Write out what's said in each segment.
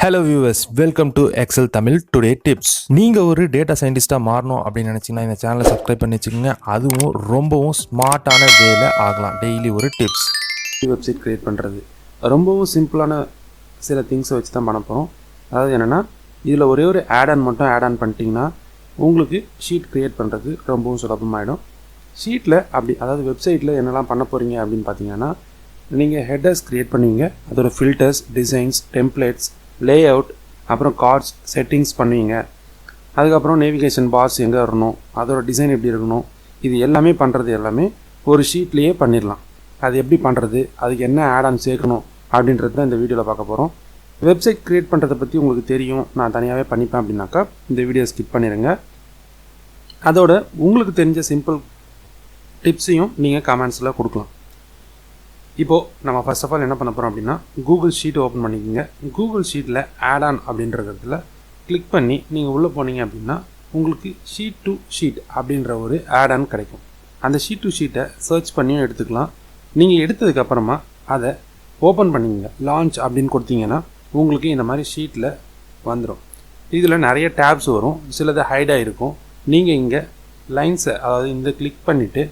Hello viewers, welcome to Excel Tamil today tips. நீங்கள் ஒரு data சயின்டிஸ்ட்டாக மாறணும் அப்படின்னு நினச்சிங்கன்னா இந்த சேனலை சப்ஸ்கிரைப் பண்ணி வச்சுக்கோங்க. அதுவும் ரொம்பவும் ஸ்மார்ட்டான வேலை ஆகலாம். டெய்லி ஒரு டிப்ஸ். வெப்சைட் க்ரியேட் பண்ணுறது ரொம்பவும் சிம்பிளான சில திங்ஸை வச்சு தான் பண்ண போகிறோம். அதாவது என்னென்னா, இதில் ஒரே ஒரு ஆட் மட்டும் ஆட் ஆன் பண்ணிட்டீங்கன்னா உங்களுக்கு ஷீட் க்ரியேட் பண்ணுறது ரொம்பவும் சுலபமாகிடும். ஷீட்டில் அதாவது வெப்சைட்டில் என்னெல்லாம் பண்ண போகிறீங்க அப்படின்னு பார்த்தீங்கன்னா, நீங்கள் ஹெட்டர்ஸ் க்ரியேட் பண்ணுவீங்க. அதோட ஃபில்டர்ஸ், டிசைன்ஸ், டெம்ப்ளேட்ஸ், லேஅவுட், அப்புறம் கார்ட்ஸ், செட்டிங்ஸ் பண்ணுவீங்க. அதுக்கப்புறம் நேவிகேஷன் பார்ஸ் எங்கே வரணும், அதோட டிசைன் எப்படி இருக்கணும், இது எல்லாமே பண்ணுறது எல்லாமே ஒரு ஷீட்லேயே பண்ணிடலாம். அது எப்படி பண்ணுறது, அதுக்கு என்ன ஆட் ஆன் சேர்க்கணும் அப்படின்றது தான் இந்த வீடியோவில் பார்க்க போகிறோம். வெப்சைட் க்ரியேட் பண்ணுறதை பற்றி உங்களுக்கு தெரியும், நான் தனியாகவே பண்ணிப்பேன் அப்படின்னாக்கா இந்த வீடியோ ஸ்கிப் பண்ணிடுங்க. அதோட உங்களுக்கு தெரிஞ்ச சிம்பிள் டிப்ஸையும் நீங்கள் கமெண்ட்ஸில் கொடுக்கலாம். இப்போது நம்ம ஃபர்ஸ்ட் ஆஃப் ஆல் என்ன பண்ண போகிறோம் அப்படின்னா, கூகுள் ஷீட் ஓப்பன் பண்ணிக்கோங்க. கூகுள் ஷீட்டில் ஆட் ஆன் அப்படின்றதுல கிளிக் பண்ணி நீங்கள் உள்ளே போனீங்க அப்படின்னா உங்களுக்கு ஷீட் டு ஷீட் அப்படின்ற ஒரு ஆட் ஆன் கிடைக்கும். அந்த ஷீட் டு ஷீட்டை சர்ச் பண்ணியும் எடுத்துக்கலாம். நீங்கள் எடுத்ததுக்கப்புறமா அதை ஓப்பன் பண்ணிங்க, லான்ச் அப்படின்னு கொடுத்தீங்கன்னா உங்களுக்கு இந்த மாதிரி ஷீட்டில் வந்துடும். இதில் நிறைய டேப்ஸ் வரும், சிலது ஹைடாக இருக்கும். நீங்கள் இங்கே லைன்ஸை, அதாவது இந்த கிளிக் பண்ணிவிட்டு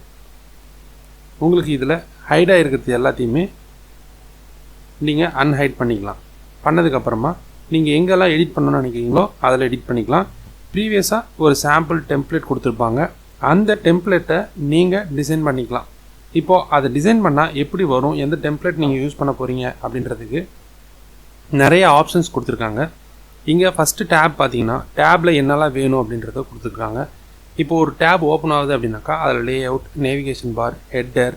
உங்களுக்கு இதில் ஹைடாக இருக்கிறது எல்லாத்தையுமே நீங்கள் அன்ஹைட் பண்ணிக்கலாம். பண்ணதுக்கப்புறமா நீங்கள் எங்கெல்லாம் எடிட் பண்ணணும்னு நினைக்கிறீங்களோ அதில் எடிட் பண்ணிக்கலாம். ப்ரீவியஸாக ஒரு சாம்பிள் டெம்ப்ளேட் கொடுத்துருப்பாங்க, அந்த டெம்ப்ளேட்டை நீங்கள் டிசைன் பண்ணிக்கலாம். இப்போது அதை டிசைன் பண்ணால் எப்படி வரும், எந்த டெம்ப்ளேட் நீங்கள் யூஸ் பண்ண போகிறீங்க அப்படின்றதுக்கு நிறைய ஆப்ஷன்ஸ் கொடுத்துருக்காங்க. இங்கே ஃபஸ்ட்டு டேப் பார்த்தீங்கன்னா, டேப்பில் என்னெல்லாம் வேணும் அப்படின்றத கொடுத்துருக்காங்க. இப்போது ஒரு டேப் ஓப்பன் ஆகுது அப்படின்னாக்கா அதில் layout, navigation bar, header,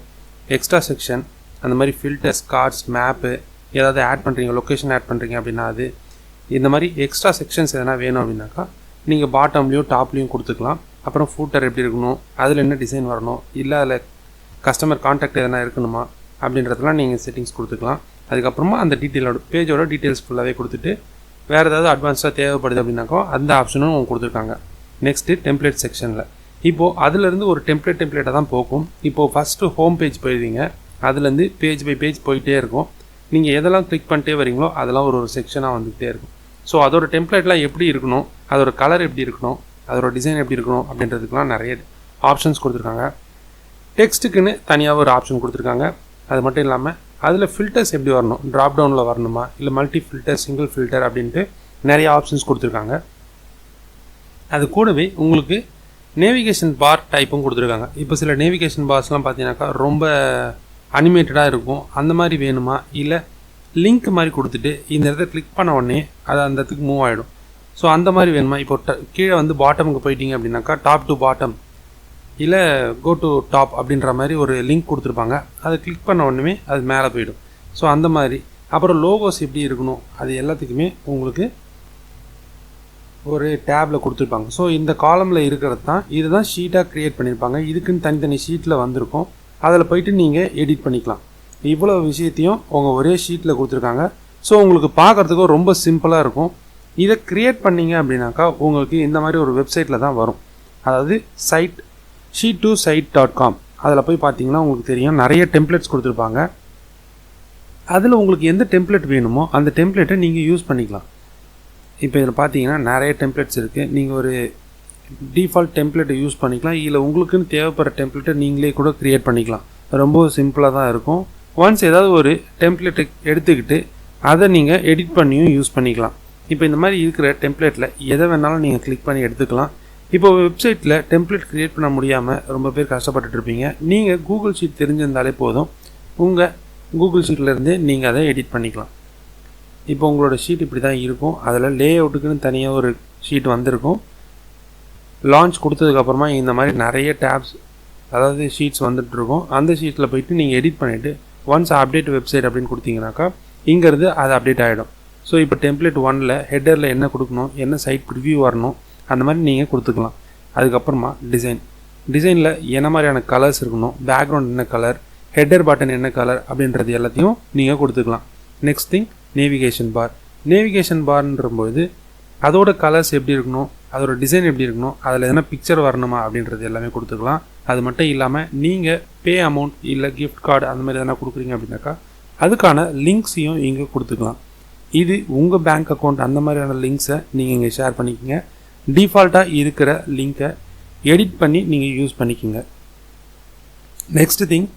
extra section, அந்த மாதிரி ஃபில்டர்ஸ், கார்ட்ஸ், மேப்பு, ஏதாவது ஆட் பண்ணுறீங்க, லொக்கேஷன் ஆட் பண்ணுறீங்க அப்படின்னா அது, இந்த மாதிரி எக்ஸ்ட்ரா செக்ஷன்ஸ் எதனா வேணும் அப்படின்னாக்கா நீங்கள் பாட்டம்லேயும் டாப்லேயும் கொடுத்துக்கலாம். அப்புறம் ஃபூட்டர் எப்படி இருக்கணும், அதில் என்ன டிசைன் வரணும், இல்லை அதில் கஸ்டமர் கான்டாக்ட் எதனா இருக்கணுமா அப்படின்றதெல்லாம் நீங்கள் செட்டிங்ஸ் கொடுத்துக்கலாம். அதுக்கப்புறமா அந்த டீட்டெயிலோட பேஜோட டீட்டெயில்ஸ் ஃபுல்லாகவே கொடுத்துட்டு வேறு ஏதாவது அட்வான்ஸாக தேவைப்படுது அப்படின்னாக்கா அந்த ஆப்ஷனும் கொடுத்துருக்காங்க. நெக்ஸ்ட்டு டெம்ப்ளேட் செக்ஷனில் இப்போது அதிலேருந்து ஒரு டெம்ப்ளேட்டை தான் போகும். இப்போது ஃபஸ்ட்டு ஹோம் பேஜ் போயிடுவீங்க, அதுலேருந்து பேஜ் பை பேஜ் போயிட்டே இருக்கும். நீங்கள் எதெல்லாம் கிளிக் பண்ணிட்டே வரீங்களோ அதெல்லாம் ஒரு செக்ஷனாக வந்துகிட்டே இருக்கும். ஸோ அதோட டெம்ப்ளேட்லாம் எப்படி இருக்கணும், அதோட கலர் எப்படி இருக்கணும், அதோட டிசைன் எப்படி இருக்கணும் அப்படின்றதுக்கெலாம் நிறைய ஆப்ஷன்ஸ் கொடுத்துருக்காங்க. டெக்ஸ்ட்டுக்குன்னு தனியாக ஒரு ஆப்ஷன் கொடுத்துருக்காங்க. அது மட்டும் இல்லாமல் அதில் ஃபில்டர்ஸ் எப்படி வரணும், ட்ராப் டவுனில் வரணுமா, இல்லை மல்டி ஃபில்டர், சிங்கிள் ஃபில்டர் அப்படின்ட்டு நிறைய ஆப்ஷன்ஸ் கொடுத்துருக்காங்க. அது கூடவே உங்களுக்கு நேவிகேஷன் பார் டைப்பும் கொடுத்துருக்காங்க. இப்போ சில நேவிகேஷன் பார்ஸ்லாம் பார்த்தீங்கன்னாக்கா ரொம்ப அனிமேட்டடாக இருக்கும். அந்த மாதிரி வேணுமா, இல்லை லிங்க் மாதிரி கொடுத்துட்டு இந்த இடத்த கிளிக் பண்ண உடனே அது அந்த இடத்துக்கு மூவ் ஆகிடும். ஸோ அந்த மாதிரி வேணுமா, இப்போ கீழே வந்து பாட்டமுக்கு போயிட்டீங்க அப்படின்னாக்கா டாப் டு பாட்டம், இல்லை கோ டு டாப் அப்படின்ற மாதிரி ஒரு லிங்க் கொடுத்துருப்பாங்க. அதை கிளிக் பண்ண உடனே அது மேலே போயிடும். ஸோ அந்த மாதிரி. அப்புறம் லோகோஸ் எப்படி இருக்கணும், அது எல்லாத்துக்குமே உங்களுக்கு ஒரு டேப்பில் கொடுத்துருப்பாங்க. ஸோ இந்த காலமில் இருக்கிறது தான், இதுதான் ஷீட்டாக க்ரியேட் பண்ணியிருப்பாங்க. இதுக்குன்னு தனித்தனி ஷீட்டில் வந்திருக்கும், அதில் போய்ட்டு நீங்கள் எடிட் பண்ணிக்கலாம். இவ்வளோ விஷயத்தையும் உங்கள் ஒரே ஷீட்டில் கொடுத்துருக்காங்க. ஸோ உங்களுக்கு பார்க்குறதுக்கும் ரொம்ப சிம்பிளாக இருக்கும். இதை க்ரியேட் பண்ணிங்க அப்படின்னாக்கா உங்களுக்கு இந்த மாதிரி ஒரு வெப்சைட்டில் தான் வரும். அதாவது sheet2site.com, அதில் போய் பார்த்தீங்கன்னா உங்களுக்கு தெரியும், நிறைய டெம்ப்ளேட்ஸ் கொடுத்துருப்பாங்க. அதில் உங்களுக்கு எந்த டெம்ப்ளேட் வேணுமோ அந்த டெம்ப்ளேட்டை நீங்கள் யூஸ் பண்ணிக்கலாம். இப்போ இதில் பார்த்தீங்கன்னா நிறைய டெம்ப்ளேட்ஸ் இருக்குது. நீங்கள் ஒரு டிஃபால்ட் டெம்ப்ளேட்டை யூஸ் பண்ணிக்கலாம், இல்லை உங்களுக்குன்னு தேவைப்படுற டெம்ப்ளேட்டை நீங்களே கூட க்ரியேட் பண்ணிக்கலாம். ரொம்ப சிம்பிளாக தான் இருக்கும். ஒன்ஸ் ஏதாவது ஒரு டெம்ப்ளேட்டை எடுத்துக்கிட்டு அதை நீங்கள் எடிட் பண்ணியும் யூஸ் பண்ணிக்கலாம். இப்போ இந்த மாதிரி இருக்கிற டெம்ப்ளேட்டில் எதை வேணாலும் நீங்கள் கிளிக் பண்ணி எடுத்துக்கலாம். இப்போ வெப்சைட்டில் டெம்ப்ளேட் க்ரியேட் பண்ண முடியாமல் ரொம்ப பேர் கஷ்டப்பட்டுருப்பீங்க. நீங்கள் கூகுள் ஷீட் தெரிஞ்சிருந்தாலே போதும், உங்கள் கூகுள் ஷீட்லேருந்தே நீங்கள் அதை எடிட் பண்ணிக்கலாம். இப்போ உங்களோட ஷீட் இப்படி தான் இருக்கும். அதில் லேஅவுட்டுக்குன்னு தனியாக ஒரு ஷீட் வந்திருக்கும். லான்ச் கொடுத்ததுக்கப்புறமா இந்த மாதிரி நிறைய டேப்ஸ், அதாவது ஷீட்ஸ் வந்துட்டுருக்கும். அந்த ஷீட்டில் போய்ட்டு நீங்கள் எடிட் பண்ணிவிட்டு ஒன்ஸ் அப்டேட் வெப்சைட் அப்படின்னு கொடுத்தீங்கன்னாக்கா இங்கேருந்து அது அப்டேட் ஆகிடும். ஸோ இப்போ டெம்ப்ளேட் 1ல் ஹெட்டரில் என்ன கொடுக்கணும், என்ன சைட் ப்ரிவ்யூ வரணும், அந்த மாதிரி நீங்கள் கொடுத்துக்கலாம். அதுக்கப்புறமா டிசைனில் என்ன மாதிரியான கலர்ஸ் இருக்கணும், பேக்ரவுண்ட் என்ன கலர், ஹெட்டர் பட்டன் என்ன கலர் அப்படின்றது எல்லாத்தையும் நீங்கள் கொடுத்துக்கலாம். நெக்ஸ்ட் திங் நேவிகேஷன் பார்ன்றபோது அதோட கலர்ஸ் எப்படி இருக்கணும், அதோட டிசைன் எப்படி இருக்கணும், அதில் எதனா பிக்சர் வரணுமா அப்படின்றது எல்லாமே கொடுத்துக்கலாம். அது மட்டும் இல்லாமல் நீங்கள் பே அமௌண்ட் இல்லை கிஃப்ட் கார்டு அந்த மாதிரி எதனா கொடுக்குறீங்க அப்படின்னாக்கா அதுக்கான லிங்க்ஸையும் இங்கே கொடுத்துக்கலாம். இது உங்கள் பேங்க் அக்கௌண்ட் அந்த மாதிரியான லிங்க்ஸை நீங்கள் இங்கே ஷேர் பண்ணிக்கோங்க. டிஃபால்ட்டாக இருக்கிற லிங்க்கை எடிட் பண்ணி நீங்கள் யூஸ் பண்ணிக்கோங்க. நெக்ஸ்ட் திங்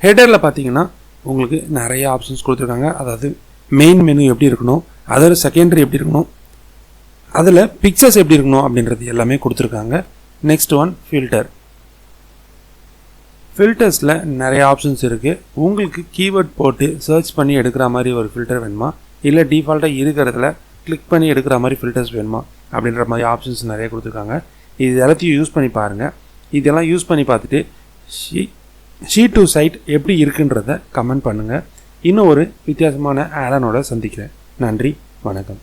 ஹெட்டரில் பார்த்தீங்கன்னா உங்களுக்கு நிறைய ஆப்ஷன்ஸ் கொடுத்துருக்காங்க. அதாவது மெயின் மெனு எப்படி இருக்கணும், அதோட செகண்டரி எப்படி இருக்கணும், அதில் பிக்சர்ஸ் எப்படி இருக்கணும் அப்படின்றது எல்லாமே கொடுத்துருக்காங்க. நெக்ஸ்ட் ஒன் ஃபில்டர்ஸில் நிறைய ஆப்ஷன்ஸ் இருக்குது. உங்களுக்கு கீவேர்ட் போட்டு சர்ச் பண்ணி எடுக்கிற மாதிரி ஒரு ஃபில்டர் வேணுமா, இல்லை டிஃபால்ட்டாக இருக்கிறதுல கிளிக் பண்ணி எடுக்கிற மாதிரி ஃபில்டர்ஸ் வேணுமா அப்படின்ற மாதிரி ஆப்ஷன்ஸ் நிறைய கொடுத்துருக்காங்க. இது எல்லாத்தையும் யூஸ் பண்ணி பாருங்கள். இதெல்லாம் யூஸ் பண்ணி பார்த்துட்டு ஷீட் டு சைட் எப்படி இருக்குன்றத கமெண்ட் பண்ணுங்கள். இன்னும் ஒரு வித்தியாசமான ஆடனோட சந்திக்கிறேன். நன்றி, வணக்கம்.